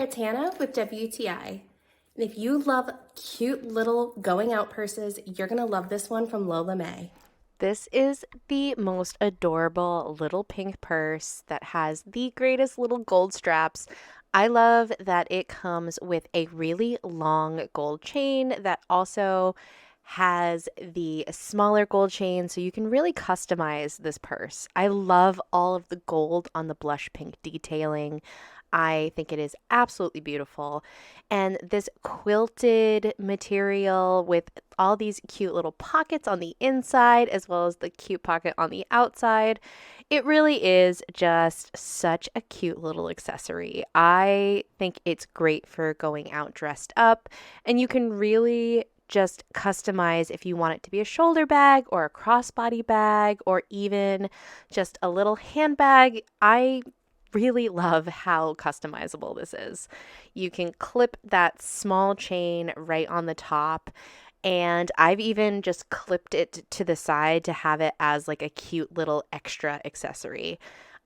It's Hannah with WTI. And if you love cute little going out purses, you're gonna love this one from Lola Mae. This is the most adorable little pink purse that has the greatest little gold straps. I love that it comes with a really long gold chain that also has the smaller gold chain so you can really customize this purse. I love all of the gold on the blush pink detailing. I think it is absolutely beautiful. And this quilted material with all these cute little pockets on the inside as well as the cute pocket on the outside. It really is just such a cute little accessory. I think it's great for going out dressed up, and you can really just customize if you want it to be a shoulder bag or a crossbody bag or even just a little handbag. I really love how customizable this is. You can clip that small chain right on the top, and I've even just clipped it to the side to have it as like a cute little extra accessory.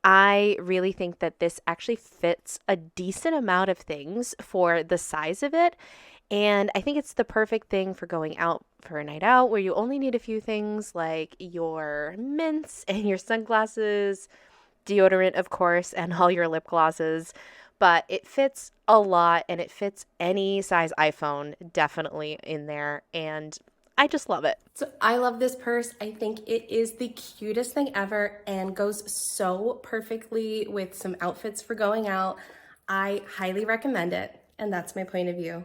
I really think that this actually fits a decent amount of things for the size of it. And I think it's the perfect thing for going out for a night out where you only need a few things like your mints and your sunglasses, deodorant, of course, and all your lip glosses. But it fits a lot and it fits any size iPhone definitely in there. And I just love it. So I love this purse. I think it is the cutest thing ever and goes so perfectly with some outfits for going out. I highly recommend it, and that's my point of view.